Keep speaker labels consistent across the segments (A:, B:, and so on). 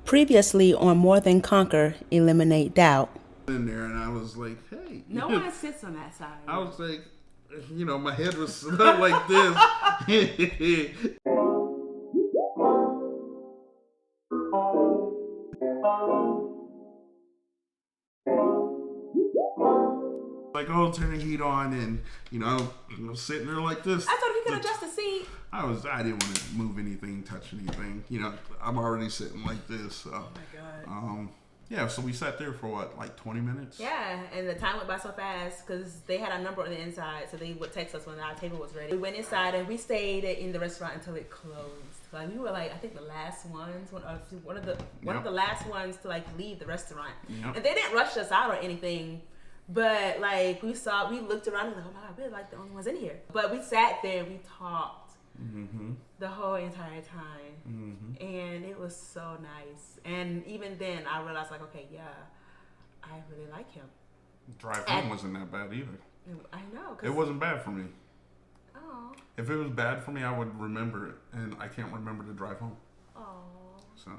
A: Previously on More Than Conquer, Eliminate Doubt.
B: In there, and I was like, hey.
C: No one sits on that side.
B: I was like, my head was like this. Like, oh, turn the heat on, and sitting there like this.
C: I thought he could adjust the seat.
B: I didn't want to move anything, touch anything. I'm already sitting like this. So.
C: Oh my god.
B: Yeah, so we sat there for what, like 20 minutes?
C: Yeah, and the time went by so fast because they had a number on the inside, so they would text us when our table was ready. We went inside and we stayed in the restaurant until it closed. Like we were like, I think the last ones, one of the last ones to like leave the restaurant. Yep. And they didn't rush us out or anything. But like we looked around and we were like, oh my god, we're like the only ones in here. But we sat there, we talked the whole entire time, and it was so nice. And even then, I realized like, okay, yeah, I really like him.
B: Drive home wasn't that bad either.
C: I know.
B: It wasn't bad for me.
C: Oh.
B: If it was bad for me, I would remember it, and I can't remember to drive home.
C: Oh.
B: So,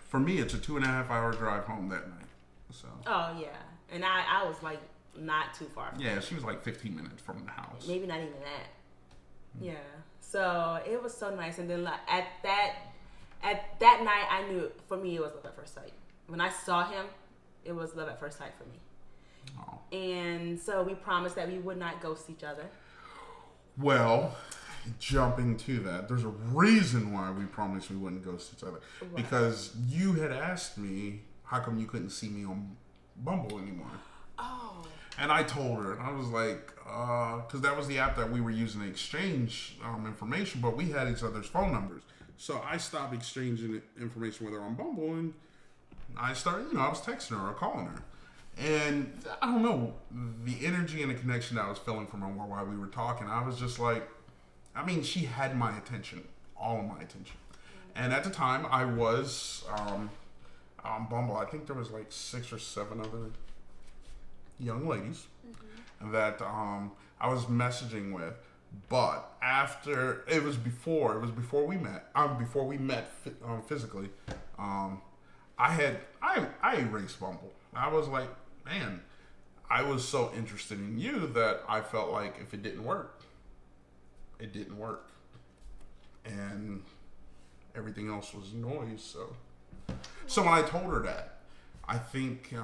B: for me, it's a 2.5 hour drive home that night. So.
C: Oh yeah. And I was like not too far.
B: Yeah, she was like 15 minutes from the house.
C: Maybe not even that. Yeah. So it was so nice. And then like, at that night, I knew for me it was love at first sight. When I saw him, it was love at first sight for me. Oh. And so we promised that we would not ghost each other.
B: Well, jumping to that, there's a reason why we promised we wouldn't ghost each other. What? Because you had asked me, how come you couldn't see me on Bumble anymore?
C: Oh.
B: And I told her, and I was like, because that was the app that we were using to exchange information, but we had each other's phone numbers. So I stopped exchanging information with her on Bumble, and I started, I was texting her or calling her. And I don't know, the energy and the connection that I was feeling from her while we were talking, I was just like, she had my attention, all of my attention. And at the time, I was on Bumble. I think there was like 6 or 7 other young ladies that I was messaging with, but after it was before we met physically. I erased Bumble. I was like, man, I was so interested in you that I felt like if it didn't work, it didn't work, and everything else was noise. So when I told her that, I think.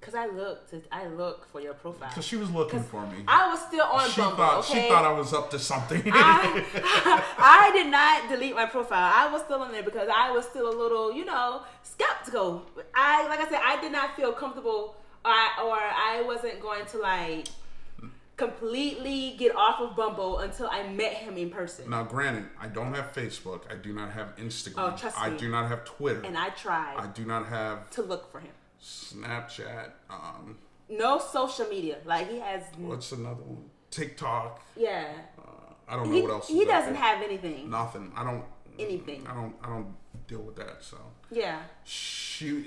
C: Cause I looked for your profile.
B: Cause she was looking for me.
C: I was still on Bumble.
B: She thought I was up to something.
C: I did not delete my profile. I was still on there because I was still a little, skeptical. Like I said, I did not feel comfortable, or I wasn't going to like completely get off of Bumble until I met him in person.
B: Now, granted, I don't have Facebook. I do not have Instagram.
C: Oh, trust me.
B: I do not have Twitter.
C: And I tried.
B: I do not have
C: to look for him.
B: Snapchat.
C: No social media. Like he has.
B: What's another one? TikTok.
C: Yeah.
B: I don't know what else.
C: He doesn't have anything.
B: Nothing. I don't.
C: Anything.
B: I don't deal with that. So.
C: Yeah.
B: She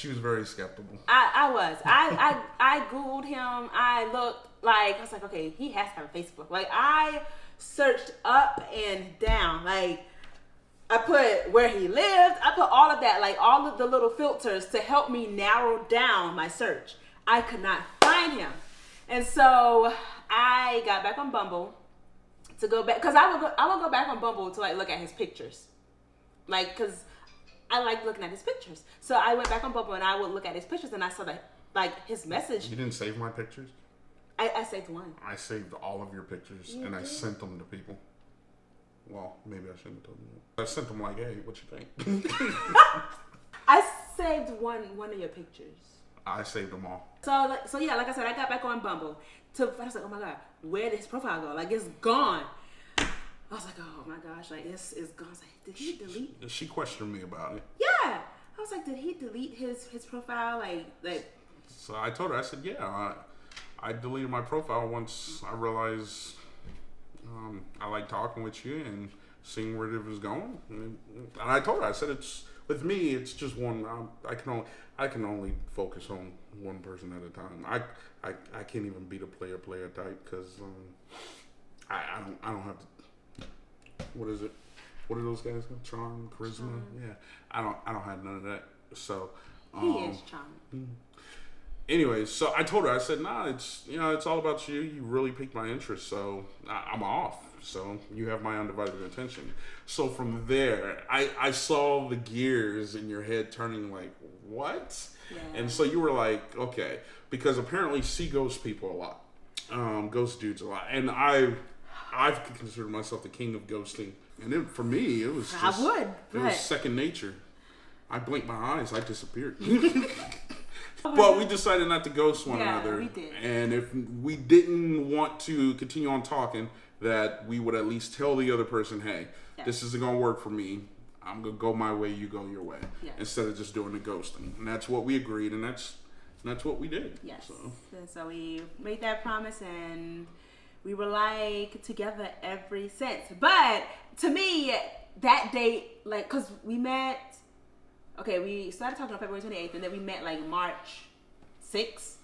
B: was very skeptical.
C: I was. I Googled him. I was like, okay, he has to have a Facebook. Like I searched up and down. Like. I put where he lived. I put all of that, like all of the little filters to help me narrow down my search. I could not find him. And so I got back on Bumble to go back. Because I would go back on Bumble to like look at his pictures. Like, because I like looking at his pictures. So I went back on Bumble and I would look at his pictures and I saw that, like, his message.
B: You didn't save my pictures?
C: I saved one.
B: I saved all of your pictures and I sent them to people. Well, maybe I shouldn't have told you that. I sent them like, hey, what you think?
C: I saved one of your pictures.
B: I saved them all.
C: So yeah, like I said, I got back on Bumble. I was like, oh my god, where did his profile go? Like, it's gone. I was like, oh my gosh, like it's gone. I was like, did he delete?
B: She questioned me about it.
C: Yeah, I was like, did he delete his profile? Like.
B: So I told her, I said, yeah, I deleted my profile once I realized. I like talking with you and seeing where it was going, and I told her, I said, it's with me, it's just one. I can only focus on one person at a time. I can't even be the player type because I don't have to. What is it? what are those guys called? Charm, charisma. Yeah, I don't have none of that. So
C: He is charming.
B: anyways, so I told her, I said, nah, it's all about you. You really piqued my interest, so I'm off. So you have my undivided attention. So from there, I saw the gears in your head turning like, what?
C: Yeah.
B: And so you were like, okay, because apparently she ghosts people a lot, ghost dudes a lot, and I've considered myself the king of ghosting, and then for me, it was just, it was second nature. I blinked my eyes, I disappeared. But we decided not to ghost one another.
C: We did.
B: And if we didn't want to continue on talking, that we would at least tell the other person, hey, this isn't going to work for me. I'm going to go my way, you go your way. Yes. Instead of just doing the ghosting. And that's what we agreed, and that's what we did.
C: Yes. And so we made that promise, and we were like together ever since. But to me, that date, like, because we met... Okay, we started talking on February 28th, and then we met like March 6th.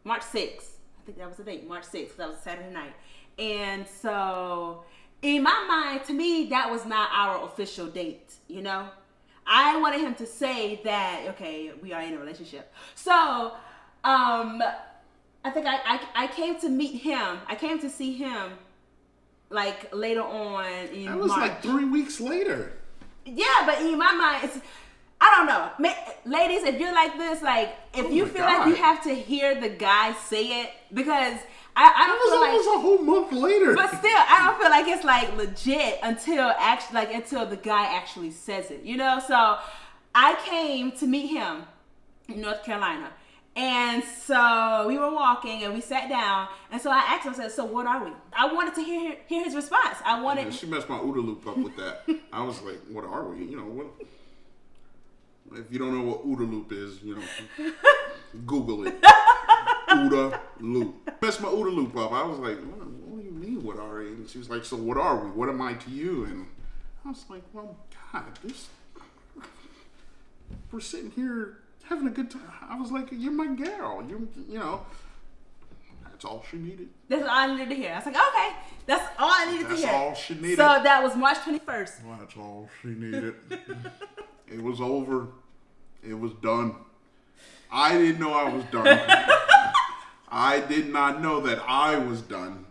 C: I think that was the date, March 6th, because that was Saturday night. And so, in my mind, to me, that was not our official date, you know? I wanted him to say that, okay, we are in a relationship. So, I think I came to meet him. I came to see him, like, later on in March.
B: That was like 3 weeks later.
C: Yeah, but in my mind, it's... I don't know. Ladies, if you're like this, like, if you feel like you have to hear the guy say it, because I don't feel like...
B: It was almost a whole month later.
C: But still, I don't feel like it's, like, legit until the guy actually says it, you know? So, I came to meet him in North Carolina. And so, we were walking, and we sat down, and so I asked him, I said, so what are we? I wanted to hear his response.
B: Yeah, she messed my OODA loop up with that. I was like, what are we? You know, what... If you don't know what OODA loop is, you know, Google it. OODA loop. Messed my OODA loop up. I was like, what do you mean, what are we? And she was like, so what are we? What am I to you? And I was like, well, God, we're sitting here having a good time. I was like, you're my girl. You know, that's all she needed.
C: That's all I needed to hear. I was like, okay, that's all I needed to hear.
B: That's all she needed.
C: So that was March 21st.
B: Well, that's all she needed. It was over. It was done. I didn't know I was done. I did not know that I was done.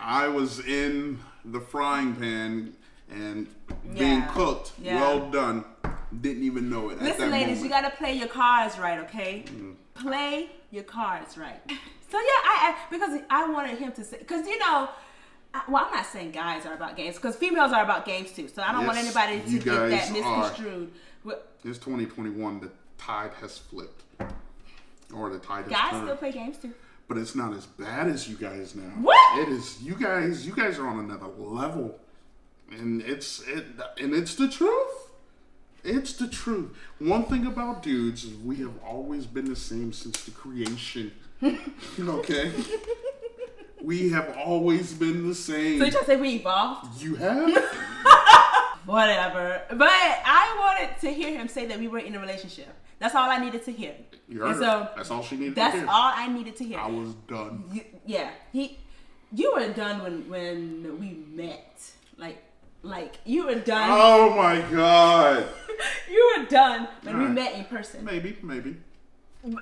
B: I was in the frying pan and being cooked. Yeah. Well done. Didn't even know it.
C: Listen, ladies, moment. You got to play your cards right, okay? Play your cards right. So, yeah, because I wanted him to say, because, you know, well, I'm not saying guys are about games, because females are about games too. So I don't want anybody to get that misconstrued.
B: It's 2021. The tide has flipped, or the tide has
C: guys
B: turned. Still
C: play games too,
B: but it's not as bad as you guys now.
C: What?
B: It is. You guys are on another level, and it's the truth. It's the truth. One thing about dudes is we have always been the same since the creation. Okay. We have always been the same. So
C: you trying to say we evolved?
B: You have?
C: Whatever. But I wanted to hear him say that we were in a relationship. That's all I needed to hear.
B: You heard her. That's all she needed to hear.
C: That's all I needed to hear.
B: I was done.
C: You were done when we met. Like you were done.
B: Oh my God.
C: You were done when we met in person.
B: Maybe.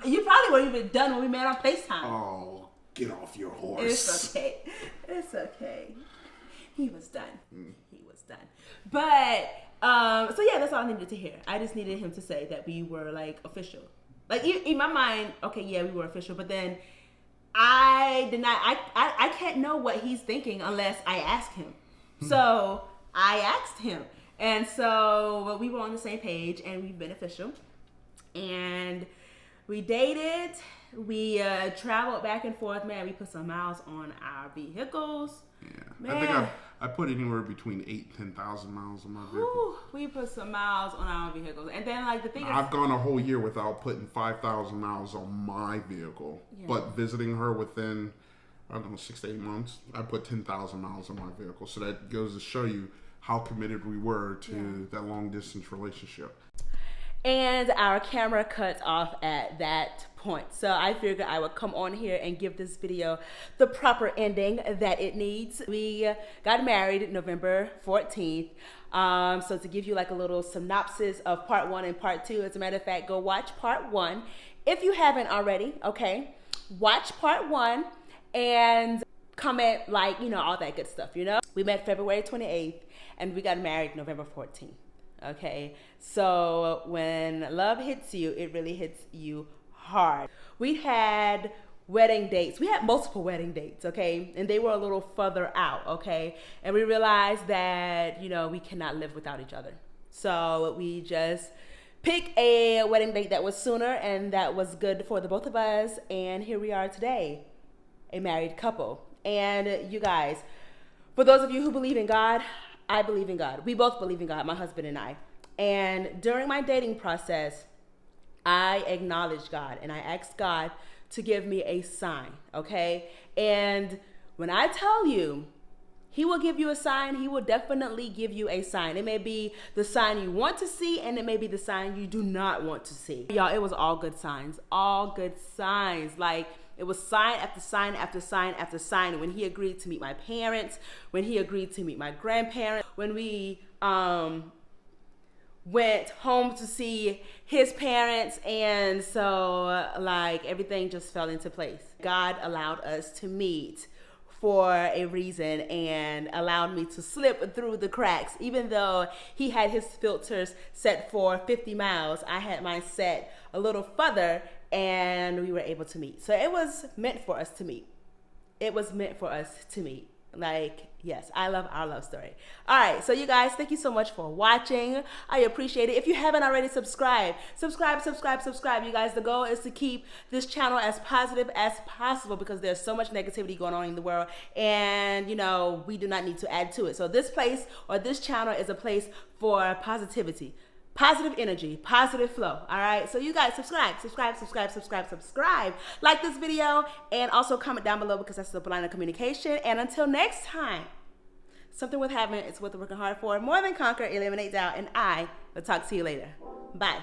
C: You probably weren't even done when we met on FaceTime.
B: Oh. Get off your horse.
C: It's okay. He was done. He was done. But, so yeah, that's all I needed to hear. I just needed him to say that we were, like, official. Like, in my mind, okay, yeah, we were official. But then I can't know what he's thinking unless I ask him. So I asked him. And so we were on the same page, and we've been official. And we dated. We traveled back and forth. Man, we put some miles on our vehicles.
B: Yeah. Man. I think I put anywhere between 8,000 and 10,000 miles on my vehicle.
C: We put some miles on our vehicles. And then, like, the thing is...
B: I've gone a whole year without putting 5,000 miles on my vehicle. Yeah. But visiting her within, I don't know, 6 to 8 months, I put 10,000 miles on my vehicle. So that goes to show you how committed we were to that long-distance relationship.
A: And our camera cuts off at that point. So I figured I would come on here and give this video the proper ending that it needs. We got married November 14th. So to give you like a little synopsis of part 1 and part 2, as a matter of fact, go watch part 1 if you haven't already, okay? Watch part 1 and comment, like, you know, all that good stuff, you know? We met February 28th and we got married November 14th, okay? So when love hits you, it really hits you hard. We had wedding dates. We had multiple wedding dates, okay? And they were a little further out, okay? And we realized that, you know, we cannot live without each other. So we just picked a wedding date that was sooner and that was good for the both of us. And here we are today, a married couple. And you guys, for those of you who believe in God, I believe in God. We both believe in God, my husband and I. And during my dating process, I acknowledged God and I asked God to give me a sign, okay? And when I tell you, he will give you a sign, he will definitely give you a sign. It may be the sign you want to see and it may be the sign you do not want to see. Y'all, it was all good signs, all good signs. Like, it was sign after sign after sign after sign. When he agreed to meet my parents, when he agreed to meet my grandparents, when we went home to see his parents, and so like everything just fell into place. God allowed us to meet for a reason and allowed me to slip through the cracks. Even though he had his filters set for 50 miles, I had mine set a little further and we were able to meet. So it was meant for us to meet. It was meant for us to meet. Like, yes, I love our love story. All right, so you guys, thank you so much for watching. I appreciate it. If you haven't already, subscribe. You guys, the goal is to keep this channel as positive as possible because there's so much negativity going on in the world and, you know, we do not need to add to it. So this place or this channel is a place for positivity, positive energy, positive flow. All right, so you guys subscribe. Like this video and also comment down below because that's the line of communication. And until next time, something worth having, it's worth working hard for. More than conquer, eliminate doubt, and I will talk to you later. Bye.